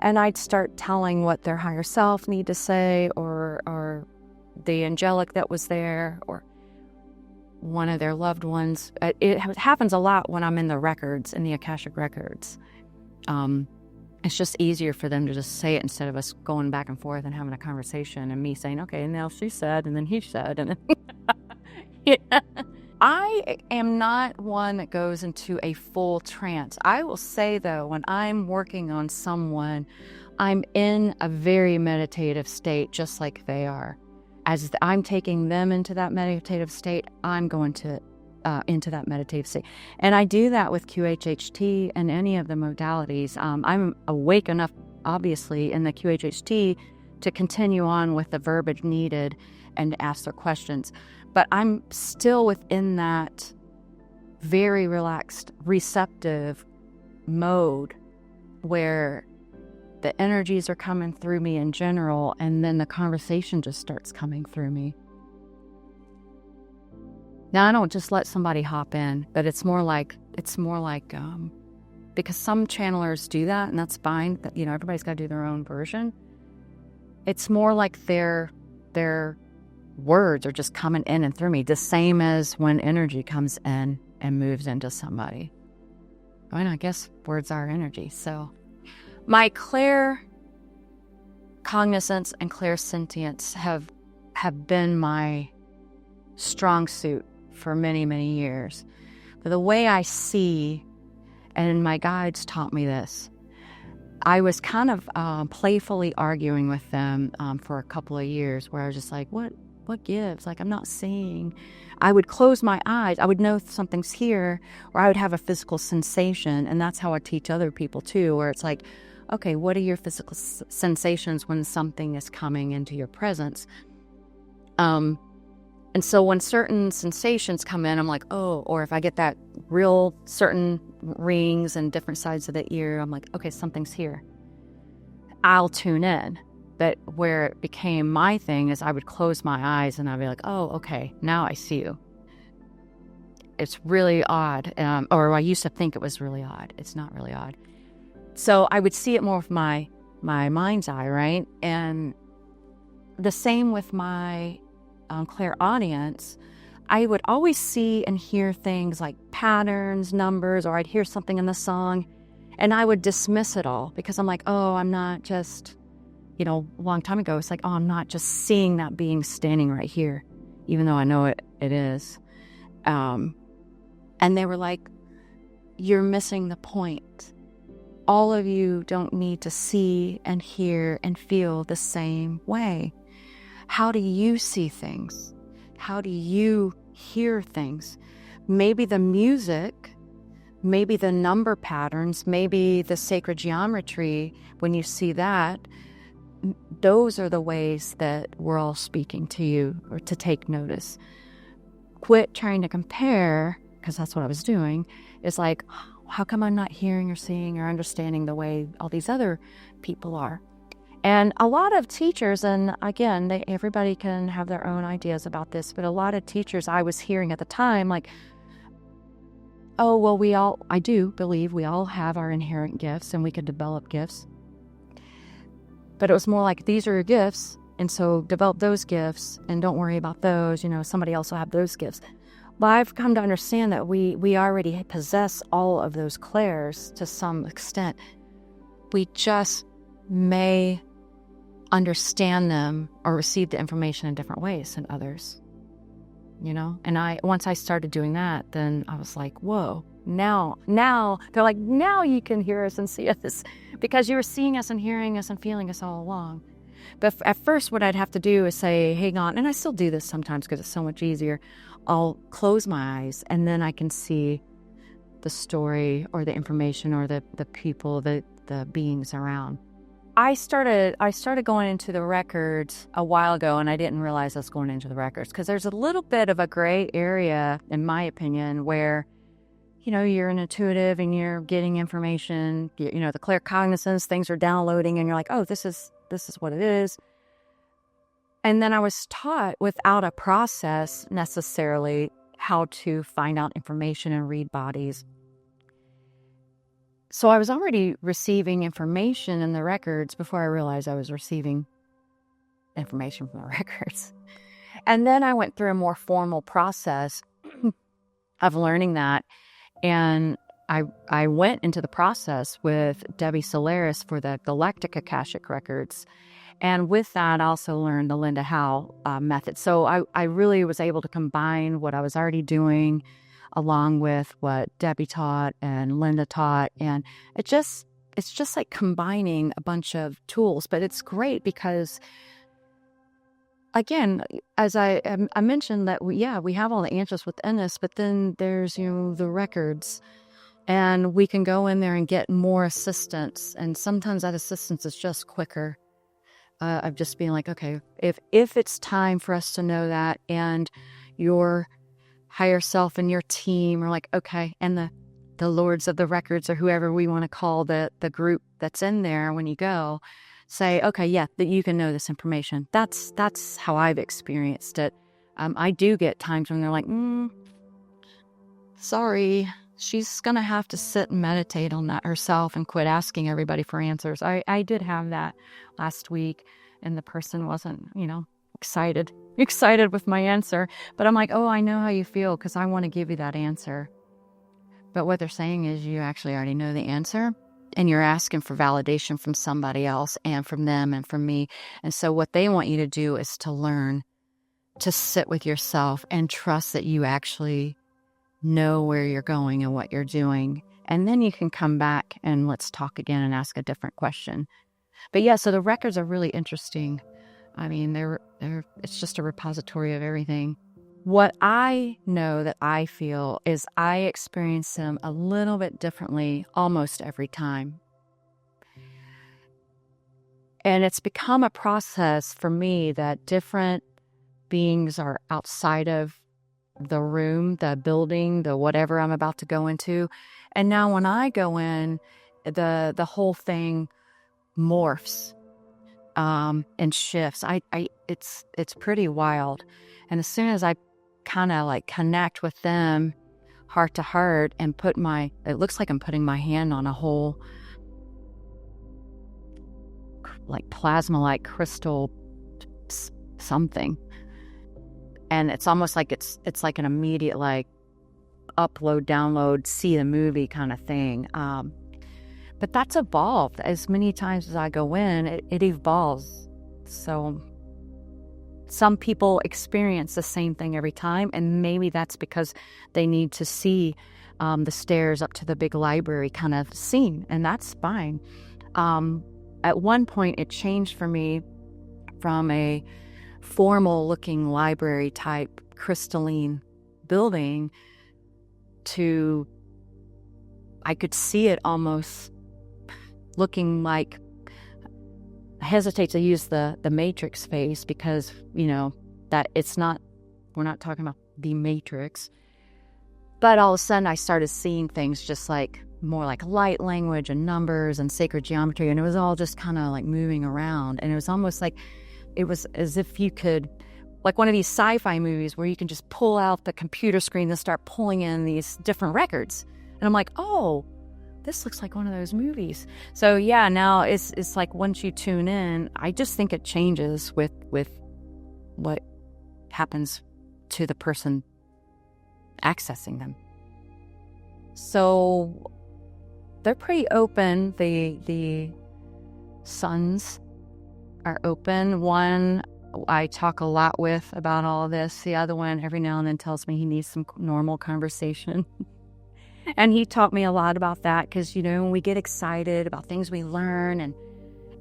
And I'd start telling what their higher self need to say, or the angelic that was there, or one of their loved ones. It happens a lot when I'm in the records, in the Akashic Records. It's just easier for them to just say it instead of us going back and forth and having a conversation and me saying, okay, now she said, and then he said, and then yeah. I am not one that goes into a full trance. I will say, though, when I'm working on someone, I'm in a very meditative state, just like they are. As I'm taking them into that meditative state, I'm going to into that meditative state. And I do that with QHHT and any of the modalities. I'm awake enough, obviously, in the QHHT to continue on with the verbiage needed and ask their questions. But I'm still within that very relaxed, receptive mode where the energies are coming through me in general, and then the conversation just starts coming through me. Now, I don't just let somebody hop in, but it's more like because some channelers do that, and that's fine. That, everybody's got to do their own version. It's more like their words are just coming in and through me, the same as when energy comes in and moves into somebody. I mean, I guess words are energy. So my clear cognizance and clairsentience have been my strong suit for many, many years. But the way I see, and my guides taught me this, I was kind of playfully arguing with them for a couple of years, where I was just like, what gives? Like, I'm not seeing. I would close my eyes. I would know something's here, or I would have a physical sensation. And that's how I teach other people too, where it's like, okay, what are your physical sensations when something is coming into your presence? And so when certain sensations come in, I'm like, oh, or if I get that real certain rings and different sides of the ear, I'm like, okay, something's here. I'll tune in. But where it became my thing is I would close my eyes and I'd be like, oh, okay, now I see you. It's really odd. Or I used to think it was really odd. It's not really odd. So I would see it more with my mind's eye, right? And the same with my clairaudience. I would always see and hear things like patterns, numbers, or I'd hear something in the song, and I would dismiss it all because I'm like, oh, I'm not just, a long time ago, it's like, oh, I'm not just seeing that being standing right here, even though I know it is. And they were like, you're missing the point. All of you don't need to see and hear and feel the same way. How do you see things? How do you hear things? Maybe the music, maybe the number patterns, maybe the sacred geometry, when you see that, those are the ways that we're all speaking to you, or to take notice. Quit trying to compare, because that's what I was doing. It's like, how come I'm not hearing or seeing or understanding the way all these other people are? And a lot of teachers, and again, everybody can have their own ideas about this, but a lot of teachers I was hearing at the time, like, oh, well, I do believe we all have our inherent gifts and we can develop gifts. But it was more like, these are your gifts, and so develop those gifts and don't worry about those, somebody else will have those gifts. But I've come to understand that we already possess all of those clairs to some extent. We just may understand them or receive the information in different ways than others. And once I started doing that, then I was like, whoa, now they're like, now you can hear us and see us, because you were seeing us and hearing us and feeling us all along. But at first, what I'd have to do is say, hang on, and I still do this sometimes because it's so much easier. I'll close my eyes, and then I can see the story or the information or the people, the beings around. I started going into the records a while ago, and I didn't realize I was going into the records because there's a little bit of a gray area, in my opinion, where, you're an intuitive and you're getting information, the claircognizance, things are downloading, and you're like, oh, this is what it is. And then I was taught without a process necessarily how to find out information and read bodies. So I was already receiving information in the records before I realized I was receiving information from the records. And then I went through a more formal process of learning that. And I went into the process with Debbie Solaris for the Galactic Akashic Records. And with that, I also learned the Linda Howe method. So I really was able to combine what I was already doing along with what Debbie taught and Linda taught. And it's just like combining a bunch of tools. But it's great because, again, as I mentioned that, we have all the answers within us, but then there's, the records. And we can go in there and get more assistance. And sometimes that assistance is just quicker. Of just being like, okay, if it's time for us to know that, and your higher self and your team are like, okay, and the lords of the records, or whoever we want to call the group that's in there when you go, say, okay, yeah, that you can know this information. That's how I've experienced it. I do get times when they're like, sorry, she's going to have to sit and meditate on that herself and quit asking everybody for answers. I did have that last week, and the person wasn't, excited with my answer. But I'm like, oh, I know how you feel because I want to give you that answer. But what they're saying is you actually already know the answer, and you're asking for validation from somebody else and from them and from me. And so what they want you to do is to learn to sit with yourself and trust that you actually know where you're going and what you're doing. And then you can come back and let's talk again and ask a different question. But yeah, so the records are really interesting. I mean, it's just a repository of everything. What I know that I feel is I experience them a little bit differently almost every time. And it's become a process for me that different beings are outside of the room, the building, the whatever I'm about to go into. And now when I go in, the whole thing morphs and shifts. It's pretty wild. And as soon as I kind of like connect with them heart to heart and it looks like I'm putting my hand on a whole like plasma like crystal something. And it's almost like it's like an immediate like upload, download, see the movie kind of thing. But that's evolved. As many times as I go in, it evolves. So some people experience the same thing every time, and maybe that's because they need to see the stairs up to the big library kind of scene, and that's fine. At one point, it changed for me from a formal-looking library type crystalline building to I could see it almost looking like, I hesitate to use the Matrix face because, that we're not talking about the Matrix. But all of a sudden I started seeing things just like more like light language and numbers and sacred geometry. And it was all just kind of like moving around. And it was almost like, it was as if you could, like one of these sci-fi movies where you can just pull out the computer screen and start pulling in these different records. And I'm like, oh, this looks like one of those movies. So yeah, now it's like once you tune in, I just think it changes with what happens to the person accessing them. So they're pretty open. The suns are open. One I talk a lot with about all of this. The other one every now and then tells me he needs some normal conversation. And he taught me a lot about that because, when we get excited about things we learn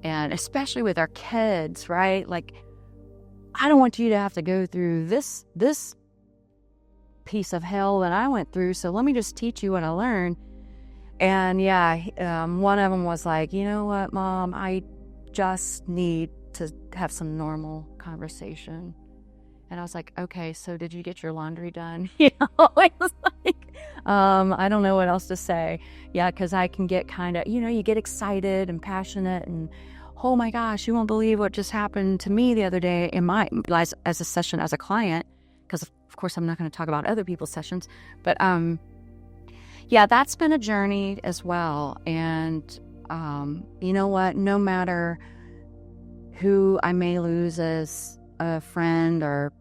and especially with our kids, right? Like, I don't want you to have to go through this piece of hell that I went through, so let me just teach you what I learned. And one of them was like, you know what, Mom, I just need to have some normal conversation. And I was like, okay, so did you get your laundry done? I was like, I don't know what else to say. Yeah, because I can get kind of, you get excited and passionate and, oh my gosh, you won't believe what just happened to me the other day in my, as a session as a client, because of course I'm not going to talk about other people's sessions. But that's been a journey as well. And you know what, no matter who I may lose as a friend or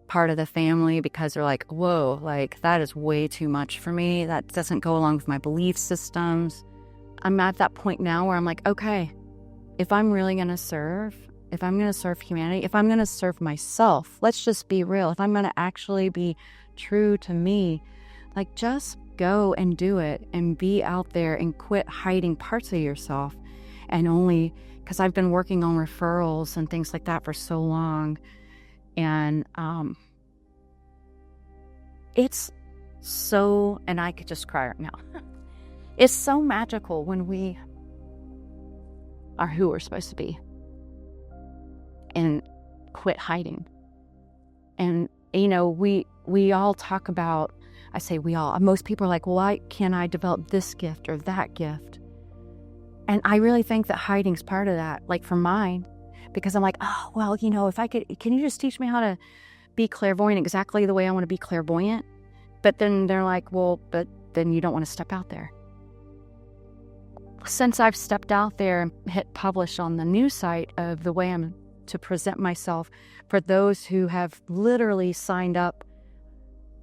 part of the family because they're like, whoa, like that is way too much for me. That doesn't go along with my belief systems. I'm at that point now where I'm like, okay, if I'm really going to serve, if I'm going to serve humanity, if I'm going to serve myself, let's just be real. If I'm going to actually be true to me, like just go and do it and be out there and quit hiding parts of yourself. And only because I've been working on referrals and things like that for so long. And it's so, and I could just cry right now. It's so magical when we are who we're supposed to be and quit hiding. And, we all talk about, I say we all, most people are like, well, why can't I develop this gift or that gift? And I really think that hiding's part of that, like for mine, because I'm like, oh, well, if I could, can you just teach me how to be clairvoyant exactly the way I want to be clairvoyant? But then they're like, well, but then you don't want to step out there. Since I've stepped out there and hit publish on the news site of the way I'm to present myself for those who have literally signed up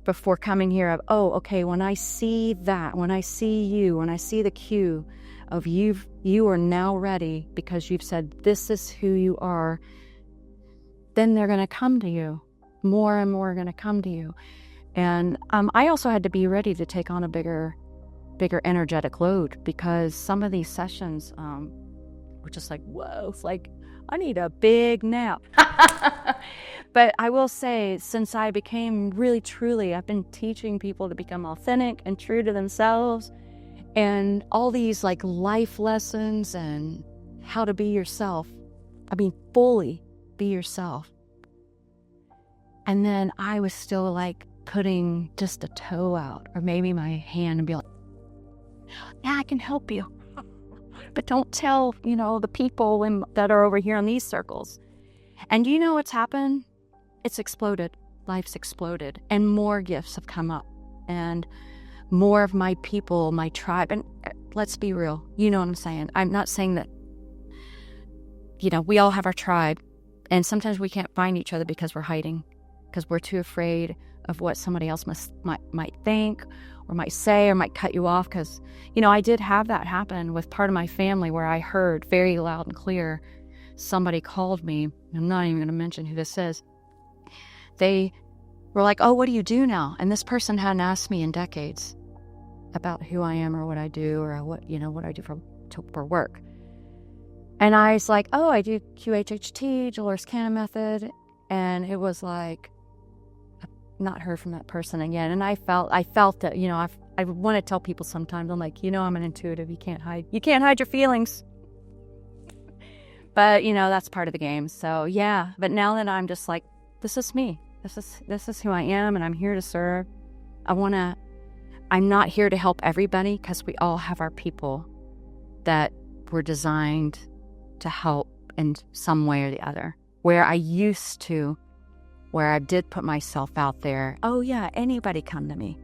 before coming here of, oh, okay, when I see that, when I see you, when I see the cue of you are now ready because you've said this is who you are, then they're going to come to you. More and more are going to come to you. And I also had to be ready to take on a bigger energetic load because some of these sessions were just like, whoa, it's like, I need a big nap. But I will say, since I became really, truly, I've been teaching people to become authentic and true to themselves and all these like life lessons and how to be yourself. I mean, fully be yourself. And then I was still like putting just a toe out or maybe my hand and be like, yeah, I can help you. But don't tell, the people that are over here in these circles. And you know what's happened? It's exploded. Life's exploded. And more gifts have come up. And more of my people, my tribe. And let's be real. You know what I'm saying? I'm not saying that, we all have our tribe. And sometimes we can't find each other because we're hiding. Because we're too afraid of what somebody else might think or might say or might cut you off. Because, I did have that happen with part of my family where I heard very loud and clear, somebody called me. I'm not even going to mention who this is. They were like, oh, what do you do now? And this person hadn't asked me in decades about who I am or what I do or what I do for work. And I was like, oh, I do QHHT, Dolores Cannon method. And it was like, I've not heard from that person again. And I felt that, I want to tell people sometimes, I'm like, I'm an intuitive. You can't hide your feelings. But, that's part of the game. So, yeah. But now that I'm just like, this is me. This is who I am, and I'm here to serve. I'm not here to help everybody because we all have our people that were designed to help in some way or the other. Where I did put myself out there, oh yeah, anybody come to me.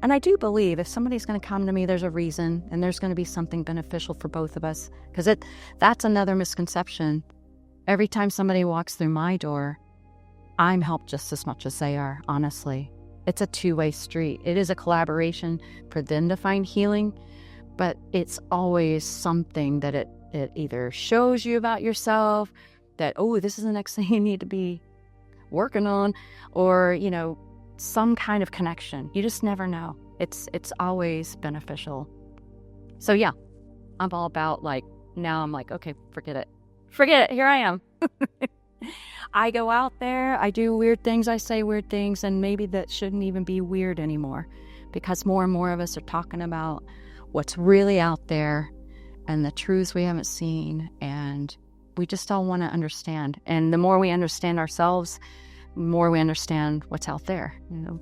And I do believe if somebody's going to come to me, there's a reason, and there's going to be something beneficial for both of us. Because that's another misconception. Every time somebody walks through my door, I'm helped just as much as they are, honestly. It's a two-way street. It is a collaboration for them to find healing, but it's always something that it either shows you about yourself that, oh, this is the next thing you need to be working on, or, you know, some kind of connection. You just never know. It's always beneficial. So yeah, I'm all about, like, now I'm like, okay, forget it. Here I am. I go out there, I do weird things, I say weird things, and maybe that shouldn't even be weird anymore, because more and more of us are talking about what's really out there and the truths we haven't seen, and we just all want to understand. And the more we understand ourselves, the more we understand what's out there, you know.